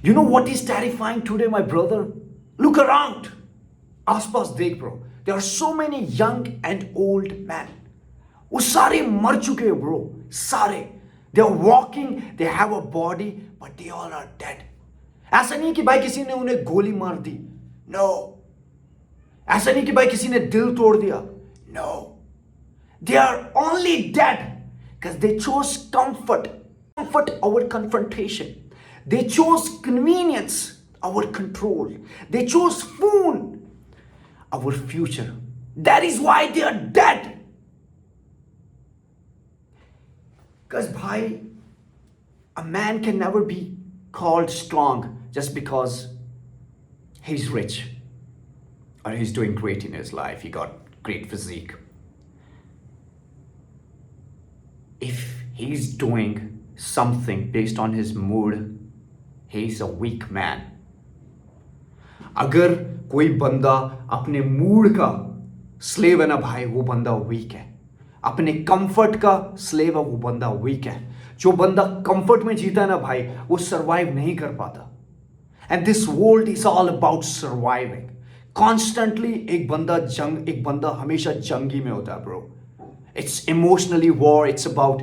You know what is terrifying today, my brother? Look around. आसपास देख bro. There are so many young and old men. वो सारे मर चुके हैं bro. सारे. They are walking, they have a body, but they all are dead. ऐसा नहीं कि भाई किसी ने उन्हें गोली मार दी. No. ऐसा नहीं कि भाई किसी ने दिल तोड़ दिया. No. They are only dead because they chose comfort over confrontation. They chose convenience over control. They chose food our future. That is why they are dead. Because bhai, a man can never be called strong just because he's rich or he's doing great in his life. He got great physique. If he's doing something based on his mood, he's a weak man. अगर कोई बंदा अपने mood का slave है ना भाई, वो बंदा वीक है. अपने कंफर्ट का स्लेव है, वो बंदा वीक है. जो बंदा कंफर्ट में जीता है ना भाई, वो सरवाइव नहीं कर पाता. And this world is all about surviving. Constantly एक बंदा हमेशा जंगी में होता है bro. It's emotionally war. It's about,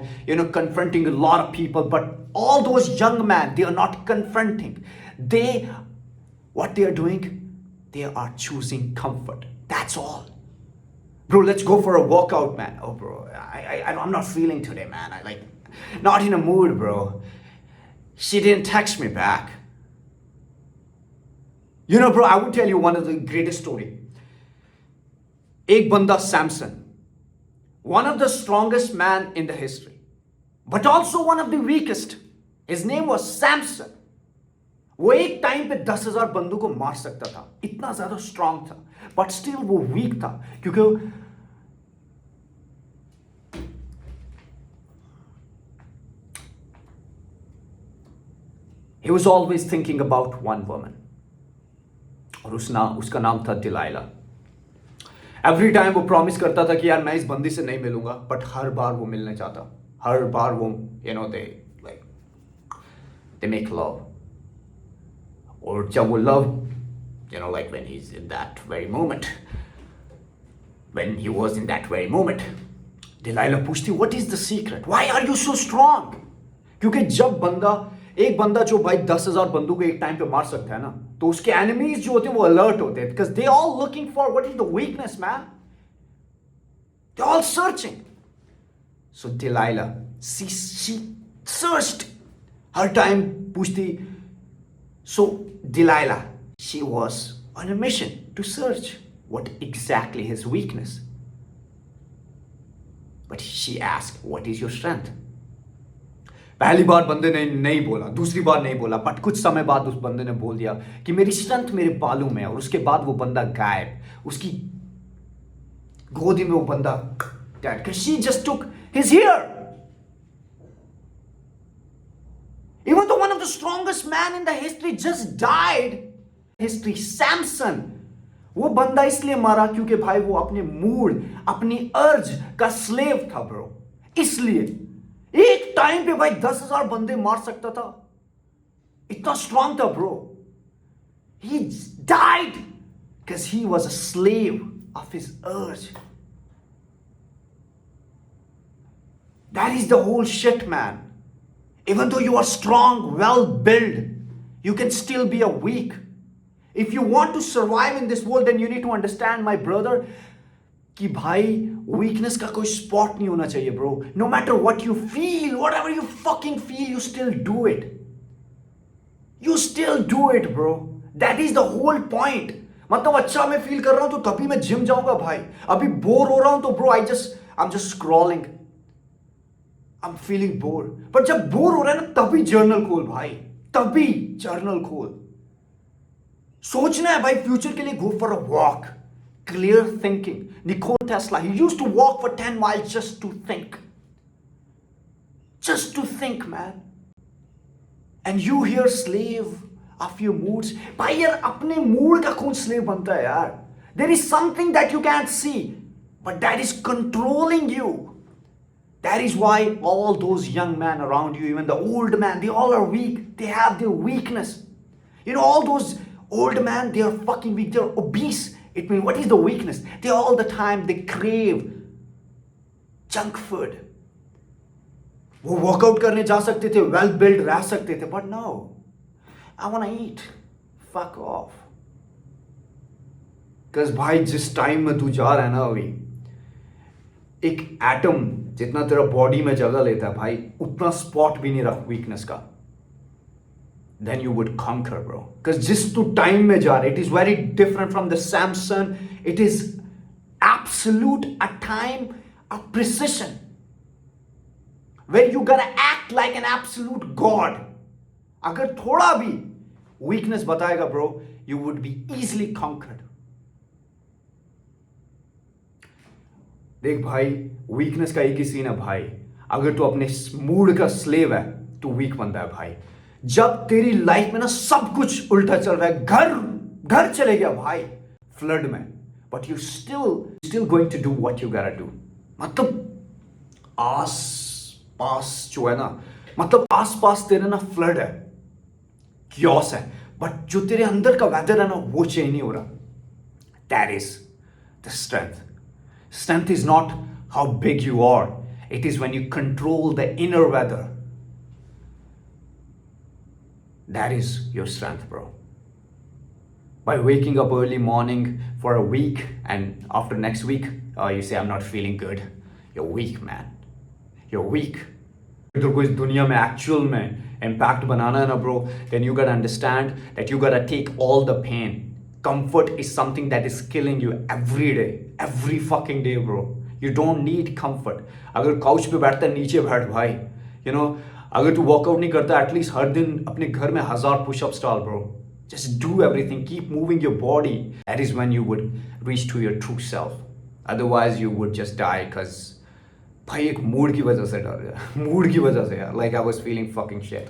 confronting a lot of people. But all those young men, they are not confronting. What they are doing, they are choosing comfort. That's all. Bro, let's go for a walkout, man. Oh, bro, I'm not feeling today, man. Not in a mood, bro. She didn't text me back. Bro, I would tell you one of the greatest story. Ek banda Samson. One of the strongest man in the history, but also one of the weakest. His name was Samson. वो एक time पे 10,000 बंदों को मार सकता था, इतना ज्यादा स्ट्रांग था, बट स्टिल वो वीक था क्योंकि he was always thinking about one woman. और उसका नाम था डिलाइला. एवरी टाइम वो प्रॉमिस करता था कि यार मैं इस बंदी से नहीं मिलूंगा, बट हर बार वो मिलने चाहता. हर बार वो they make love. और जब वो love, when he's in that very moment, when he was in that very moment, Delilah पूछती, what is the secret? Why are you so strong? क्योंकि जब एक बंदा जो भाई 10,000 बंदों को एक टाइम पे मार सकता है ना, तो उसके एनिमीज जो होते हैं वो अलर्ट होते हैं, because they all looking for what is the weakness, man. They're all searching. So Delilah, she searched. Her time पूछती. So Delilah, she was on a mission to search what exactly his weakness. But she asked, what is your strength? पहली बार बंदे ने नहीं बोला, दूसरी बार नहीं बोला, but कुछ समय बाद उस बंदे ने बोल दिया कि मेरी स्ट्रेंथ मेरे बालों में है. और उसके बाद वो बंदा गायब. उसकी गोदी में वो बंदा dead, because she just took his hair. Even though one of the strongest man in the history just died, history, Samson, वो बंदा इसलिए मारा क्योंकि भाई वो अपने मूड, अपनी अर्ज का स्लेव था ब्रो. इसलिए एक टाइम पे भाई 10,000 बंदे मार सकता था, इतना स्ट्रांग था bro. He died because he was a slave of his urge. That is the whole shit, man. Even though you are strong, well built, you can still be a weak. If you want to survive in this world, then you need to understand, my brother, कि भाई weakness का कोई spot नहीं होना चाहिए bro. No matter what you feel, whatever you fucking feel, you still do it. You still do it bro. That is the whole point. मतलब अच्छा मैं feel कर रहा हूँ तो तभी मैं जिम जाऊंगा भाई. अभी बोर हो रहा हूँ तो bro I'm just scrolling. I'm feeling bored. पर जब बोर हो रहा है ना तभी जर्नल खोल भाई. तभी जर्नल खोल. सोचना है भाई फ्यूचर के लिए, go for a walk. Clear thinking. Nikola Tesla, he used to walk for 10 miles just to think. Just to think, man. And you here slave of your moods. भाई यार अपने मूड का कौन slave बनता है यार? There is something that you can't see, but that is controlling you. That is why all those young men around you, even the old men, they all are weak. They have their weakness. You know, all those old men, they are fucking weak. They're obese. It means, what is the weakness? They all the time, they crave junk food. वो workout करने जा सकते थे, well build रह सकते थे, but no, I want to eat, fuck off. Because भाई जिस टाइम में तू जा रहा है ना अभी, एक एटम जितना तेरा बॉडी में जगह लेता है भाई, उतना स्पॉट भी नहीं रख वीकनेस का. Then you would conquer, bro. Because जिस तू टाइम में जा रहा है, it is very different from the Samson. It is absolute a time of precision, where you gotta act like an absolute god. अगर थोड़ा भी weakness बताएगा bro, you would be easily conquered. देख भाई, weakness का एक ही सीन है भाई. अगर तू अपने मूड का स्लेव है, तू वीक बनता है भाई. जब तेरी लाइफ में ना सब कुछ उल्टा चल रहा है, घर चले गया भाई फ्लड में, but you still going to do what you gotta do. मतलब आस पास जो है ना, मतलब आस पास तेरे ना फ्लड है, क्योस है, बट जो तेरे अंदर का वेदर है ना, वो चेंज नहीं हो रहा. That is the strength. Strength is not how big you are, it is when you control the inner weather. That is your strength, bro. By waking up early morning for a week and after next week, you say, I'm not feeling good. You're weak, man. You're weak. अगर कोई दुनिया में actual में impact बनाना है ना bro, then you gotta understand that you gotta take all the pain. Comfort is something that is killing you every day. Every fucking day, bro. You don't need comfort. अगर couch पे बैठता है, नीचे बैठ भाई. You know, अगर तू workout नहीं करता, एटलीस्ट हर दिन अपने घर में 1000 पुशअप्स डाल bro. Just do everything, keep moving your body. That is when you would reach to your true self. Otherwise you would just die. Because भाई एक मूड की वजह से डर गया. मूड की वजह से यार, like I was feeling fucking shit.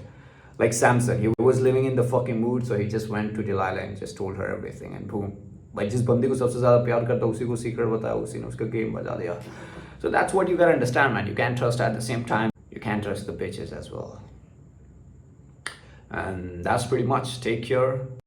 Like Samson, he was living in the fucking mood, so he just went to Delilah and just told her everything, and boom. भाई जिस बंदे को सबसे ज़्यादा प्यार करता है, उसी को सीक्रेट बताया, उसी ने उसका गेम बजा दिया. So that's what you gotta understand, man. You can't trust at the same time. You can't trust the bitches as well. And that's pretty much. Take care.